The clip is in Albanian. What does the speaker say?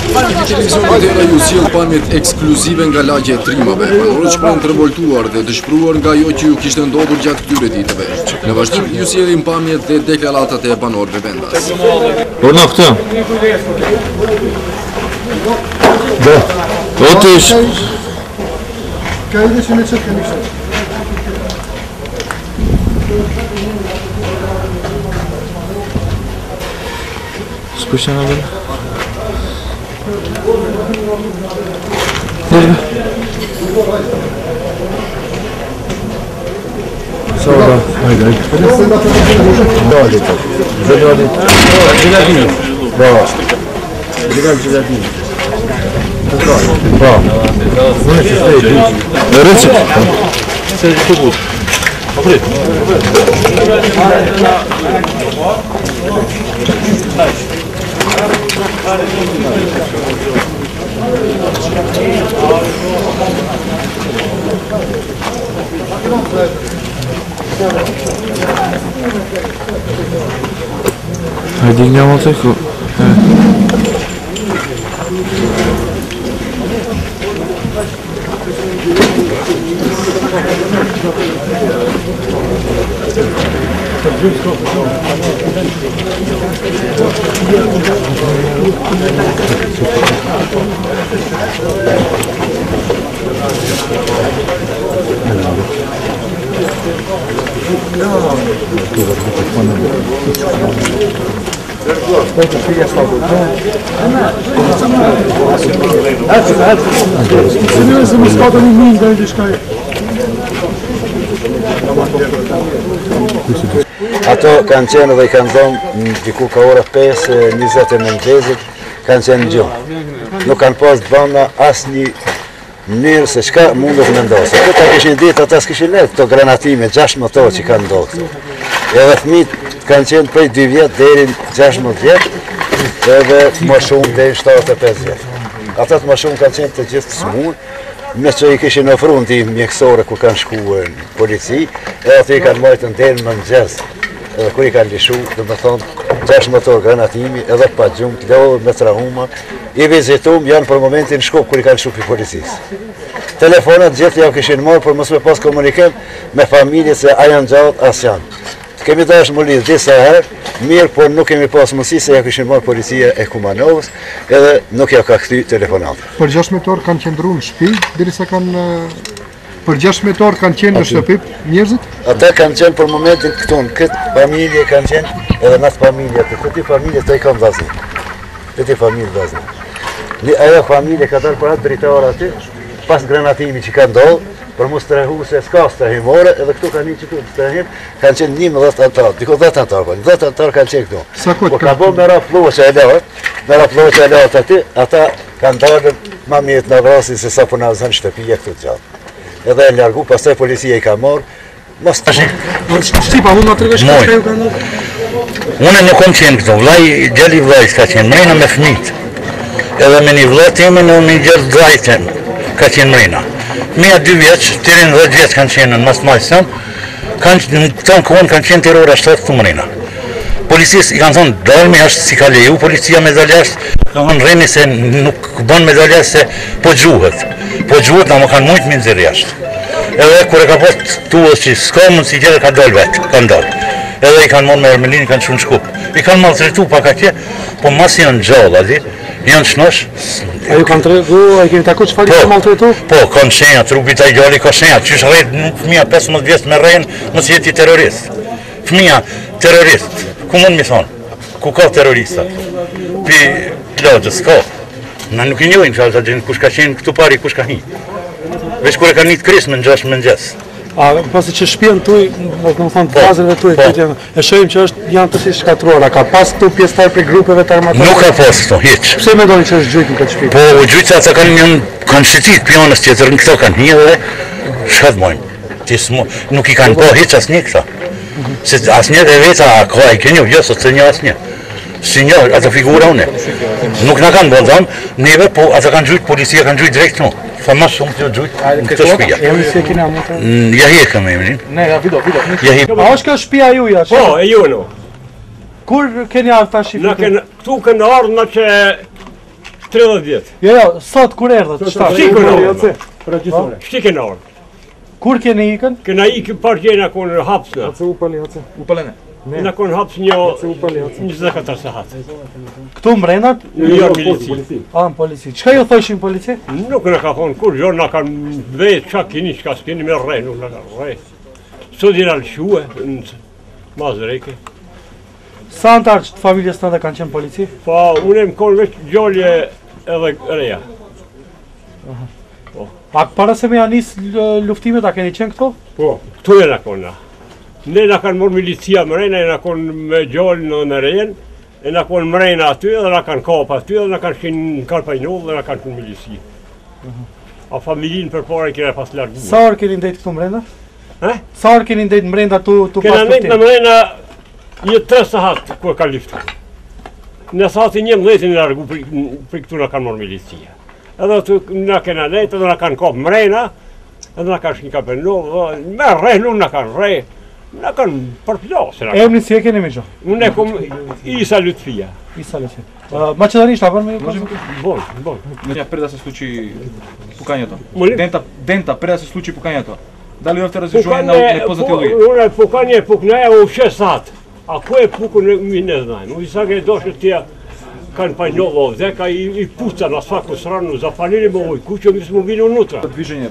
Atëra ju sjell pamjet ekskluzive nga lagja e trimave, banorët shprehen të revoltuar dhe dëshpëruar nga ajo që ju kishte ndodhur gjatë këtyre ditëve. Në vazhdim ju sjellim pamjet dhe deklaratat e banorëve vendas. Orna këtë. Do. Otush. Ka ide që në qëtë kemi shtë. S'kush janë abel? Sora, hajde. Dali të. Dali. Gjelatini. Ba. Gjelatini. Ba. Unë që staj di. Në rëcik. Se të bud. Oprit. Hajde nga më të ku. Ato kanë qenë dhe i kanë dhomë diku ka ora 5:20 e mëngjesit, kanë qenë në gjumë. Nuk kanë pas të bëna asë një mënyrë se çka mundet me ndosë. Këta kishin ditë, ata s'kishin ne këto granatime, 6 motorë që kanë ndodhur. Edhe fëmijët kanë qenë prej 2 vjetë deri 16 vjetë, edhe më shumë deri 75 vjetë. Ata të më shumë kanë qenë të gjithë smur, me që i kishin ofruar ndihmë mjekësore kur kanë shkuar në polici, edhe aty i kanë marrë ndër mëngjes. Edhe kur i kanë lishu, dhe me thonë, 6 motor granatimi, edhe pa gjumë, të lodhë me trauma, i vizitum janë për momentin shkup kur i kanë shupi policisë. Telefonat gjithë ja kishin marrë për mos me pas komunikim me familje se a janë gjatë, as janë. Kemi dashur më lidh disa herë, mirë, por nuk kemi pas mundësi se ja kishin marrë policia e Kumanovës, edhe nuk ja ka kthy telefonat. Për 16 orë kanë qëndruar në shtëpi, derisa kanë për 16 orë kanë qenë në shtëpi njerëzit? Ata kanë qenë për momentin këtu, në këtë familje kanë qenë, edhe në atë familje, këti familje të i kanë vazhdim. Këti familje vazhdim. Ajo familje ka dalë për atë dritarë aty, pas granatimi që ka ndodhë, për mu strehu se s'ka strehimore, edhe këtu ka një që këtu strehim, kanë qenë 11 antarë, diko 10 antarë, 10 antarë kanë qenë këtu. Po ka bo me raplohë që e lehët aty, ata kanë dalën ma mjetë në vrasi se sa për në zënë shtëpije këtu të gjatë. Edhe e largu, pas taj policia i ka morë, mos të Shqipa, unë në të rëvesh ka shkaju ka në? Unë nuk kom qenë këtu, gjeli vlaj s'ka qenë, mrejna me fëmijët. Edhe me një vlaj teme në një gjellë drajten, ka qenë mrejna. Mija 2 vjeqë, të rinë 10 vjeqë kanë qenë në mas majsëm, në tonë kohën kanë qenë terror ashtë të mrejna. Policisë i kanë thonë, dalmi ashtë si ka leju, policia me dalë ashtë, ka thonë rreni se nuk banë me dalë ashtë se po gjuhët. Po gjuhët na më kanë mujtë minëzirë ashtë. Edhe kër e ka postë tuës që s'ka mund si gjithë ka dalë vetë, kanë dalë. Edhe i kanë monë me Ermelin, kanë shumë shkup. I kanë maltretu pak atje, po mas janë gjallë, adi, janë shnosh. A ju kanë tregu, a i keni taku që fali të maltretu? Po, kanë shenja, trupit a i gjalli ka shenja, që shërrejt fëmija 15 vjetë me rejnë, mos jeti terrorist. Fëmija terrorist, ku mund mi thonë, ku ka terroristat? Pi plagjës, ka. Na nuk i njojnë që alta gjenë kush ka qenë këtu pari, kush ka hi. Vesh kur e ka një të krisë me në 6 mëngjes. A pasi që shtëpinë tuaj, do të thonë bazave tuaj, e shohim që janë të shkatruara. Ka pas këtu pjesëtar për grupeve të armatore? Nuk ka pas këtu, hiç. Pse mendoni që është gjujt në këtë shtëpi? Po, gjujtës ata kanë shëtit pionës tjetër, në këto kanë hi dhe shkat mojnë. Nuk i kanë po hiç asnjë këta. Se asnjë dhe veta, ka i kënjo, jo, sot se një asnjë. Si një, ata figura une. Nuk na kanë bëndam, neve, po ata kanë gjujt, policia kanë gjujt direkt mu. Fa ma shumë të gjujt në këtë shpia. Jemi se kina mutër? Ja hekëm e emrin. Ne, video. A është kjo shpia juja? Po, e ju no. Kur keni ardhë ta shifë? Këtu kënë ardhë në që 30 vjetë. Jo, sot kur erdhët? Shtikën orë. Kur keni ikën? Këna ikë pargjena konë hapsë. Upalene. Në konë hapsë një 24 sahat. Këtu mrenat? Jo, milici. Në polici. Çka ju thoshin polici? Nuk në ka thonë kur, jo në kanë vetë qa keni, qka s'keni me rrej, nuk në kanë rrej. Sot jena lëshue, në mazëreke. Sa antarë të familjes të dhe kanë qenë polici? Pa, unë më konë veç gjolje edhe reja. A para se me janis luftimet, a keni qenë këto? Po, këtu e në konë na. Ne në kanë morë milicia mrejna, e në konë me gjollë në rejen, e në konë mrejna aty, edhe në kanë kapa aty, edhe në kanë shkinë në Karpajnov, dhe në kanë kënë milici. A familinë për pare kene pas largu. Sa orë keni ndejtë këtu mrenda? Sa orë keni ndejtë mrenda tu pas kena ndejtë në mrejna një 3 sahat, ku e ka liftu. Në sahatin 11 në largu, për këtu në kanë morë milicia. Edhe të në kena ndejtë, edhe në kanë kopë mrejna, edhe në kanë shkinë Karpajnov, me rej, nuk në kanë rej. Në kanë përplasë. Emni si e keni me gjo? Unë e kom Isa Lutfia. Isa Lutfia. Maqedonisht, a bërë me ju? Bon. Меня преда се случи пукањето. Молим? Дента преда се случи пукањето. Дали овте разрешување на непознати луѓе? Уnë pukanje pukneja u 6 sat. A ku e puku mi ne znajmë. U isa ke došli tija kanë Karpajnov ovdje, ka i puca na svaku stranu, zapalili mu ovoj kuću, mi smo bili unutra. Движење